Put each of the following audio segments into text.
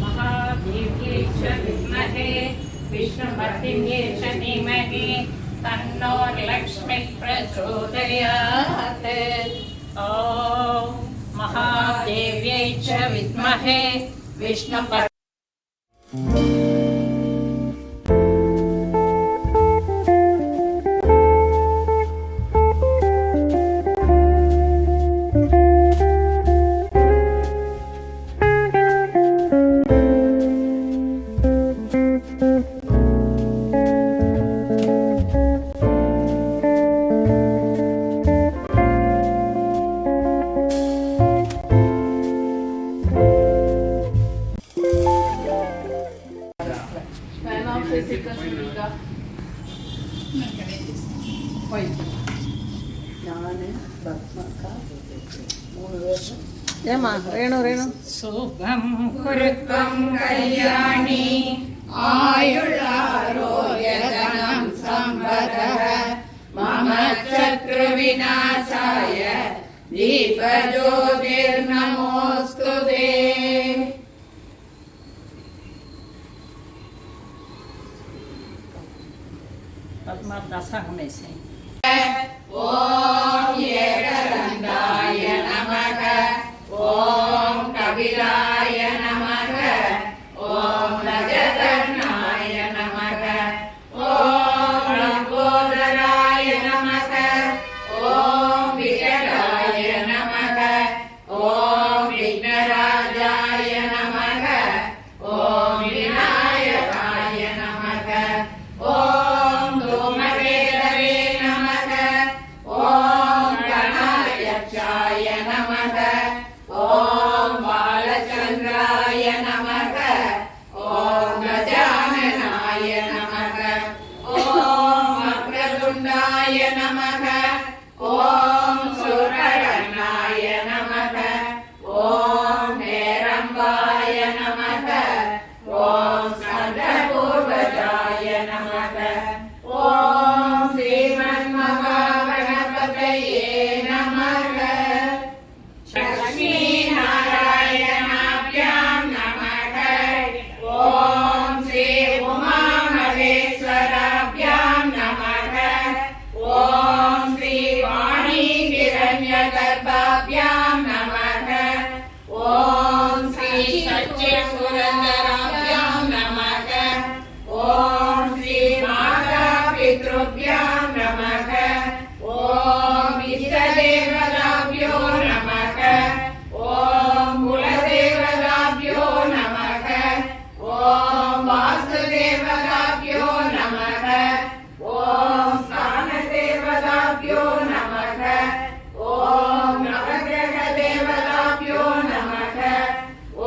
महादेव्यै च विद्महे विष्णुपत्न्यै च धीमहि तन्नो लक्ष्मीः प्रचोदयात्। ॐ महादेव्यै च विद्महे विष्णुपत्न्यै शुभं कुरुत्वं कल्याणी आयुरारोग्यधनं सम्पदः मम शत्रुविनाशाय दीपज्योतिर्नमोऽस्तु ते। पद्मादासः में से ओम एकदंडाय नमः, ओम कपिलाय नमः, ओम रजतर्णाय नमः, ओम लंबोदराय नमः, ओम विकटाय नमः, ओम विघ्नराजाय नमः, ओम विनायकाय नमः, ओम धूमकेतवे नमः, ओम गणाध्यक्षाय नमः, ओम बालचंद्राय नमः, ओम गजाननाय नमः, ओम वक्रतुंडाय नमः, ओम सूर्यगणाय नमः, ओम हेरंबाय नमः, ओम स्कंदपूर्वजाय नमः, ओम श्रीमन्महागणपतये नमः। लक्ष्मीनारायणाभ्यां नमः, ओम श्री उमामहेश्वराभ्यां नमः, ओम श्री वाणी हिरण्यगर्भाभ्यां नमः, ओम श्री सच्चित्पुरन्दराभ्यां नमः, ओम श्री माता पितृभ्यां नमः, ओम इष्टदेवताभ्यो नमः, ओम कुलदेवताभ्यो नमः, ओम वास्तुदेवताभ्यो नमः, ओम स्थानदेवताभ्यो नमः, ओम नवग्रहदेवताभ्यो नमः,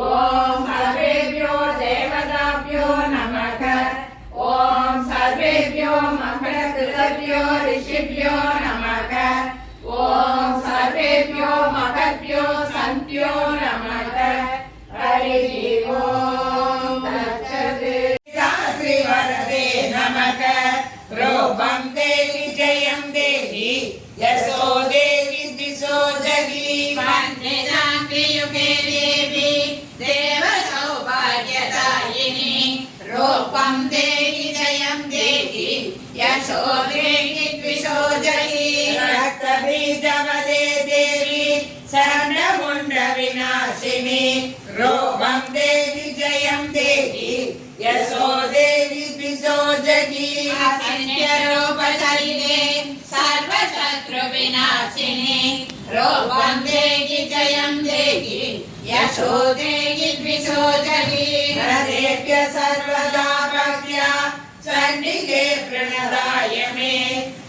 ओम सर्वेभ्यो देवताभ्यो नमः, ओम सर्वेभ्यो मकरकृतेभ्यो ऋषिभ्यो नमः, ओम सर्वेभ्यो महद्भ्यो सन्त्यो नमः। हरिः ओम तत्सत्। श्रीवरदे नमः, रूपं देवी जयं देवी यशो देवी दिशो जगी वन्दितां त्रियुगे देवी देव सौभाग्यदायिनी, रूपं देवी जयं देवी यशो देवी द्विषो जगी रक्तबीजवदे देवी सर्वमुण्डविनाशिनी, रूपं देवी जयं देवी यशो देवी द्विषो जगी संख्यरूपशरीरे सर्वशत्रुविनाशिनी, रूपं देवी जयं देवी यशो देवी द्विषो जगी नरेभ्य सर्वदा भक्त्या चण्डिके प्रणदाय मे,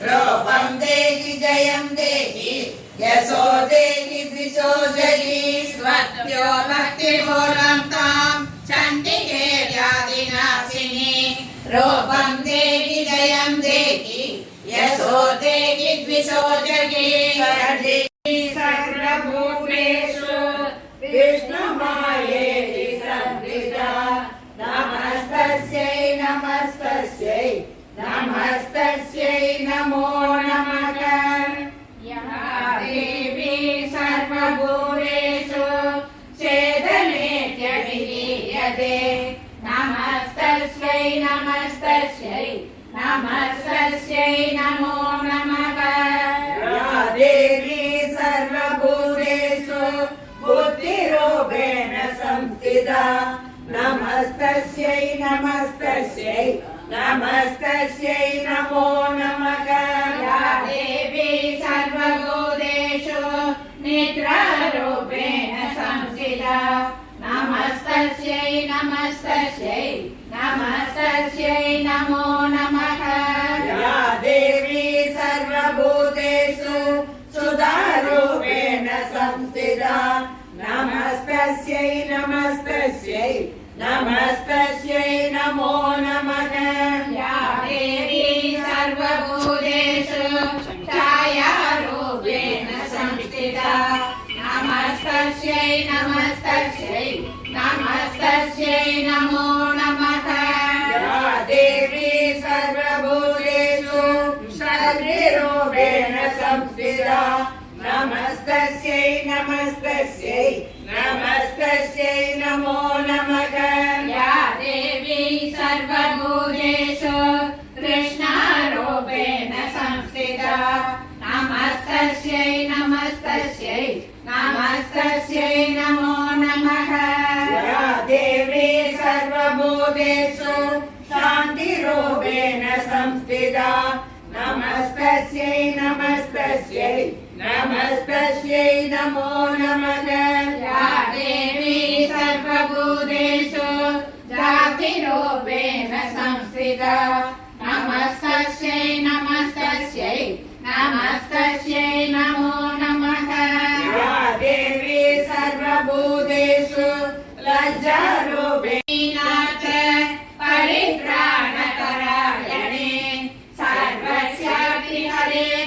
रूपं देवी जयं देवी यशो देवी द्विषो जगी स्वत्यो भक्तिपूर्वं तां चण्डिके व्याधिनाशिनी, रूपं देवी जयं देवी यशो देवी द्विषो जगी सर्वभूतेषु विष्णुमायेति संस्थिता, नमस्तस्यै नमस्तस्यै नमस्तस्यै नमो नमः। या देवी सर्वभूतेषु छेदनेत्यभिधीयते नमस्तस्यै नमस्तस्यै नमस्तस्यै नमो नमः। या देवी सर्वभूतेषु बुद्धिरूपेण संस्थिता नमस्तस्यै नमस्तस्यै नमस्तस्यै नमो नमः। या देवी सर्वभूतेषु निद्रारूपेण संस्थिता नमस्तस्यै नमस्तस्यै नमस्तस्यै नमो नमः। या देवी सर्वभूतेषु सुधारूपेण संस्थिता नमस्तस्यै नमस्तस्यै नमस्तस्यै नमो नमः। या देवी सर्वभूतेषु छायारूपेण संस्थिता नमस्तस्यै नमस्तस्यै नमस्तस्यै नमो नमः। या देवी सर्वभूतेषु शक्तिरूपेण संस्थिता नमस्तस्यै नमस्तस्यै नमस्तस्यै नमो नमः। या देवी सर्वभूतेषु कृष्णारूपेण संस्थिता नमस्तस्यै नमस्तस्यै नमस्तस्यै नमो नमः। या देवी सर्वभूतेषु शान्तिरूपेण संस्थिता नमस्तस्यै नमस्तस्यै नमस्तस्यै नमो नमः। या देवी सर्वभूतेषु जातिरूपेण संस्थिता नमस्तस्यै नमस्तस्यै नमस्तस्यै नमो नमः। या देवी सर्वभूतेषु लज्जारूपेण परित्राणपरायणे सर्वस्यापि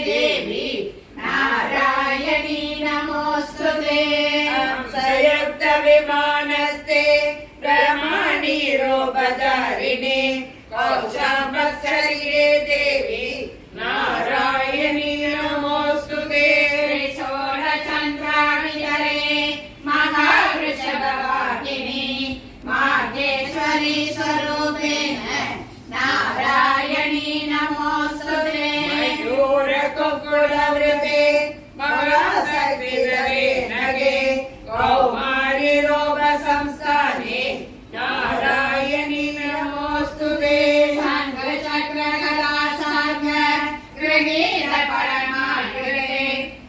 देवी नारायणी नमोस्तुते। संयुक्त विमानस्ते ब्रह्मणि रूपधारिणे कौशाम्बशरीरे देवी नारायणी नमोस्तुते। षोडचन्द्राणिधरे महावृषभवाहिनी मार्गेश्वरी स्वरूपेण नारायणी नमोस्तुते। मयूरकुकुलवृते महाशक्तिधरे नगे कौमारी रूपसंस्थाने नारायणी नमोस्तुते। शङ्खचक्रगदासार्ग गृहीत परमाग्रे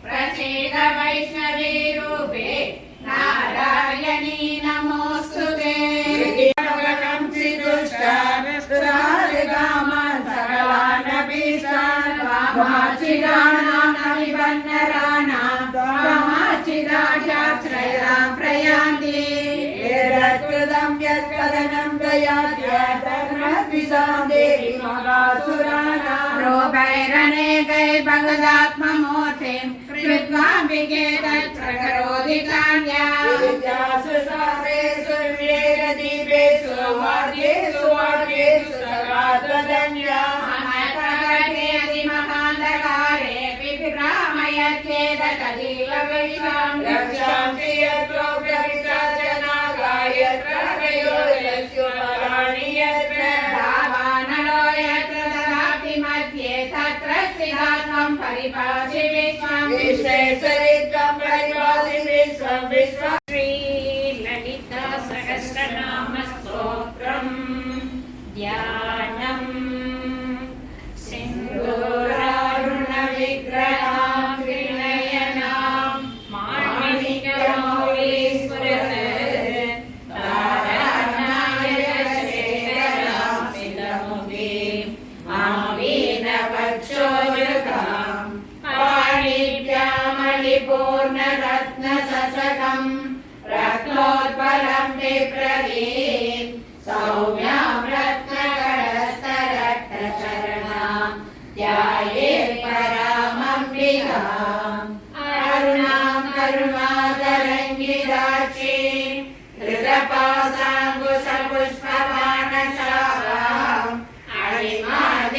प्रसीद वैष्णवी रूपे नारायणी नमोस्तुते। प्रयान्ति एतत्कृतं यत्कथनं प्रयाद्यात्मद्विषां देवी महासुराणां रूपैरनेकैर्भगदात्ममूर्तिं कृत्वा विकेतत्प्रकरोति कान्यासु सारेषु विवेकदीपेषु वाद्येषु वाद्येषु सगात्वधन्या प्रकटयति महान्धकारे विभ्रामयत्येतदीव वैश्वां रक्षांसि यत्रो प्रविशाचनागायत्र प्रयोजस्यो पराणि यत्र दावानलो यत्र ददाति मध्ये तत्र स्थितात्मं परिपासि विश्वं विश्वेश्वरित्वं परिपासि विश्वं विश्वं। श्री ललिता सहस्रनाम स्तोत्रम् ध्यानम् सिन्दूरारुण विग्रहां त्रिनयनां माणिक्यमौलिस्फुरत् तारानायकशेखरां शिलमुखीं आवीनवक्षोजकां पाणिभ्यामलिपूर्णरत्नशशकं रत्नोत्पलं बिभ्रतीं सौम्यां रत्नकरस्थरक्तचरणां ध्यायेत् परामम्बिकाम् अरुणां करुणातरङ्गिताक्षीं धृतपाशाङ्कुशपुष्पबाणशालाम् अणिमादिभिरावृताम्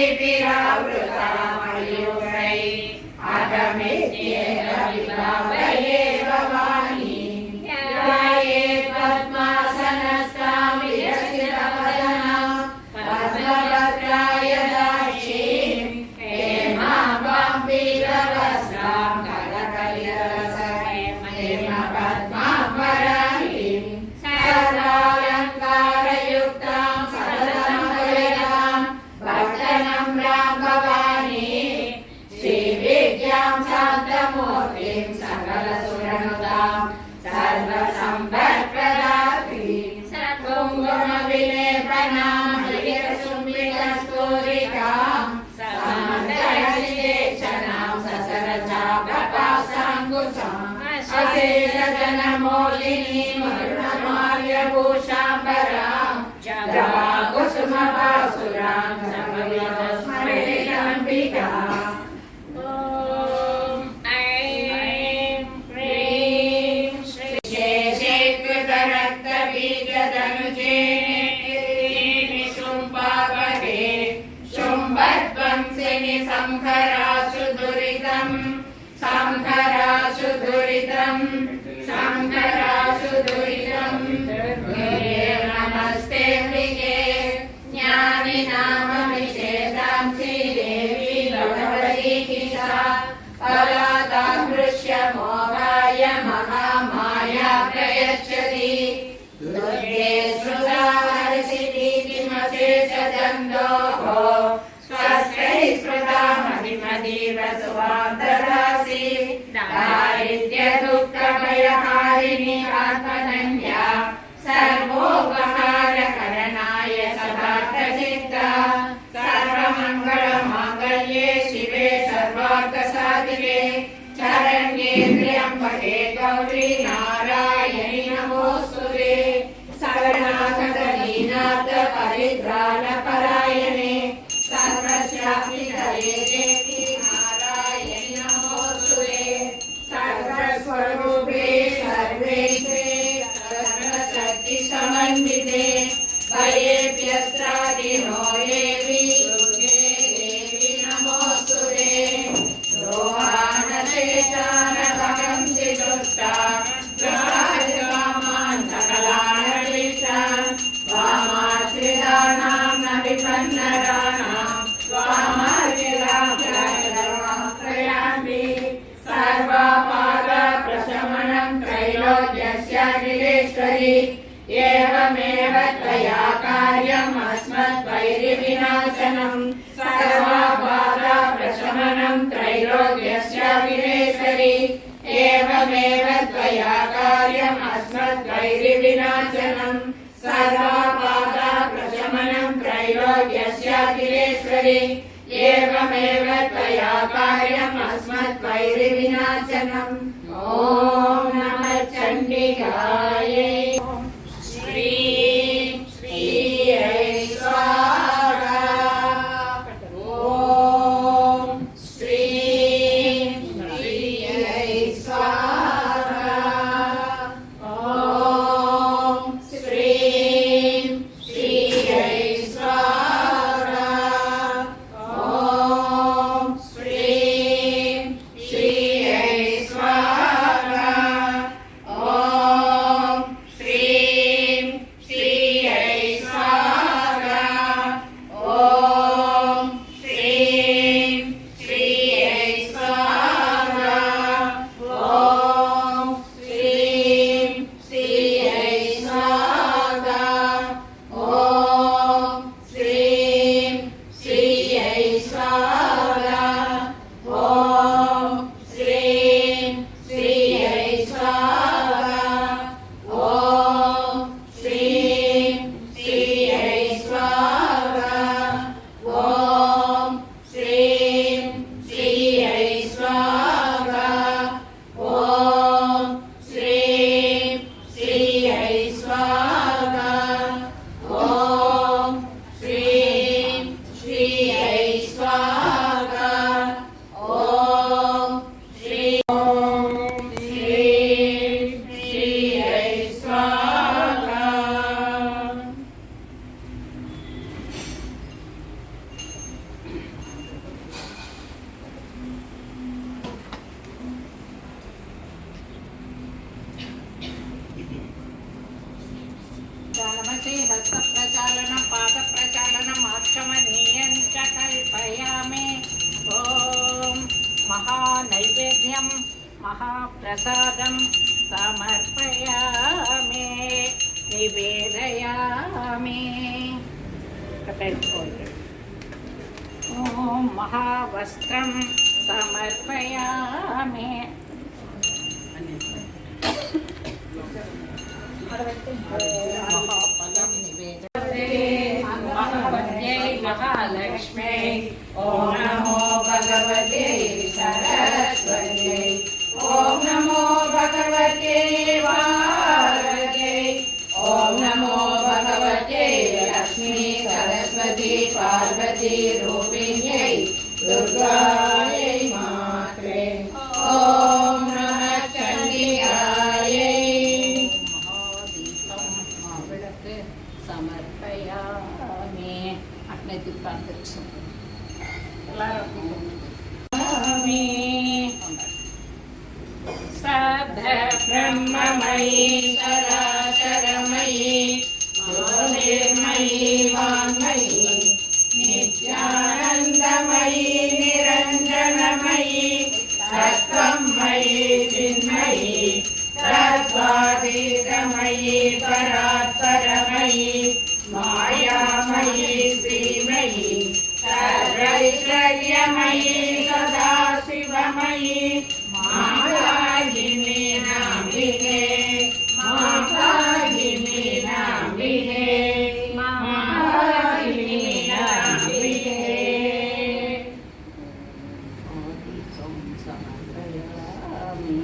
अशेषजनमौलिनी मरुणमाल्यभूषाम्बरां जपाकुसुमपासुरां समविदस्मरेऽम्बिका। संहरासु दुरितं नमस्ते मृगे ज्ञानिनामभिषेदां श्रीदेवी भगवती किसा पलादाहृष्य मोहाय महामाया प्रयच्छति दुर्गे श्रुता हर्षिति किमशेषदन्दोः स्वस्यै स्मृता मदिमदीव सुवान्तरासि दारिद्र्यदुःखभयहारिणि आत्मधन्या सर्वोपहारकरणाय सदार्थसिद्धा सर्वमङ्गलमाङ्गल्ये शिवे सर्वार्थसाधिके शरण्ये त्र्यम्बके गौरी नारायणि नमोऽस्तुते शरणागतदीनाथ परित्राणपरायणे सर्वस्यापि हरे देवी नारायणि नमोऽस्तुते सर्वस्वरूपे सर्वेन्द्रे सर्वशक्तिसमन्विते भयेभ्यस्त्रादिनो देवी दुर्गे देवी नमोऽस्तुते रोहानशेषानभगं सिदुष्टा ग्रहान् सकलानवीशान् वामाश्रितानां न विपन्नराणां स्वामार्गिरां प्रयामि सर्वापादप्रशमनं त्रैलोक्यस्याखिलेश्वरि एवमेव त्वया कार्यम् अस्मद्वैरिविनाशनं सर्वापादप्रशमनं त्रैलोक्यस्याखिलेश्वरि एवमेव त्वया कार्यम् अस्मद्वैरिविनाशनं सर्वापादप्रशमनं त्रैलोक्यस्याखिलेश्वरि एवमेव त्वया कार्यम् अस्मद्वैरिविनाशनम्। ॐ नमः चण्डिकायै श्रीं श्रीयै स्वाहा। ॐ श्रीं श्रीयै स्वाहा। ॐ श्रीं श्रीयै स्वाहा। ॐ श्रीं श्रीयै स्वाहा। ॐ श्रीं श्रीयै स्वाहा। ॐ श्रीं श्रीयै स्वाहा। ॐ श्रीं श्रीयै स्वाहा। ॐ श्रीं श्रीयै स्वाहा। ॐ श्रीं श्रीयै स्वाहा। ॐ श्रीं श्रीयै स्वाहा। ॐ श्रीं श्रीयै स्वाहा। ॐ श्रीं श्रीयै स्वाहा। ॐ श्रीं श्रीयै स्वाहा। ॐ श्रीं श्रीयै स्वाहा। जानमसि हस्तप्रचालन पादप्रचालन आचमनीयं च कल्पयामि। ॐ महानैवेद्यं महाप्रसादं समर्पयामि निवेदयामि। ॐ महावस्त्रं समर्पयामि। महालक्ष्मी। ॐ नमो भगवते सरस्वत्यै। ॐ नमो भगवते वासुदेवाय। ॐ नमो भगवते लक्ष्मी सरस्वती पार्वती रूपिण्यै दुर्गायै मात्रे। ॐ नमः चण्डिकायै। महादीपं समर्पयामि। अग्नि दीपान्तरिक्षं ब्रह्ममयी चराचरमयी ज्योतिर्मयी वाङ्मयी नित्यानन्दमयी निरञ्जनमयी तत्त्वमयी चिन्मयी तत्त्वातीतमयी परात्परमयी मायामयी श्रीमयी सर्वैश्वर्यमयी सदाशिवमयी मायाजिनी नाम्बिके मायाजिनी नाम्बिके मायाजिनी नाम्बिके। दीपं समर्पयामि।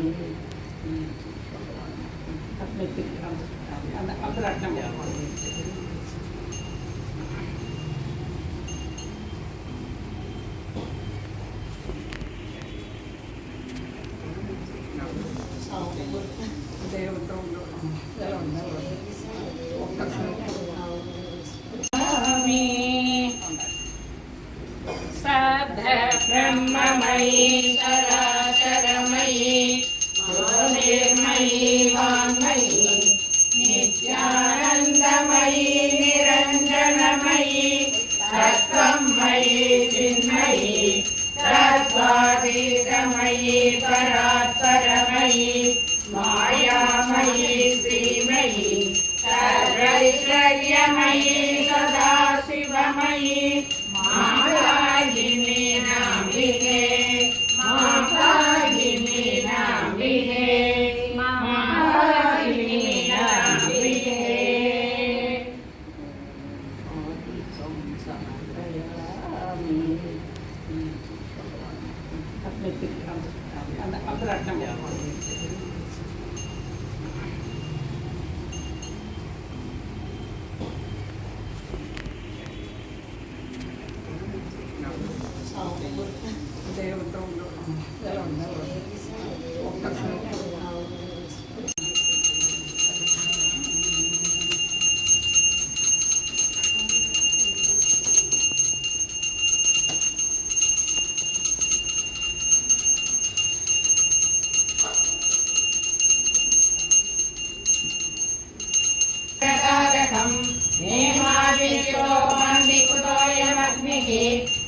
ब्रह्ममयी चराचरमयी ज्योतिर्मयी वाङ्मयी नित्यानन्दमयी निरञ्जनमयी तत्त्वमयी चिन्मयी तत्त्वातीतमयी परात्परमयी मायामयी श्रीमयी सर्वैश्वर्यमयी सदाशिवमयी मायाजिनी नाम्बिके मायाजिनी नाम्बिके मायाजिनी नाम्बिके। दीपं समर्पयामि।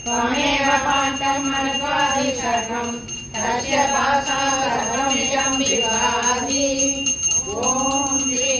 त्वमेव पान्तं मनस्वादिशर्मं तस्य भाषा सर्वं विषं विभाति। ॐ श्री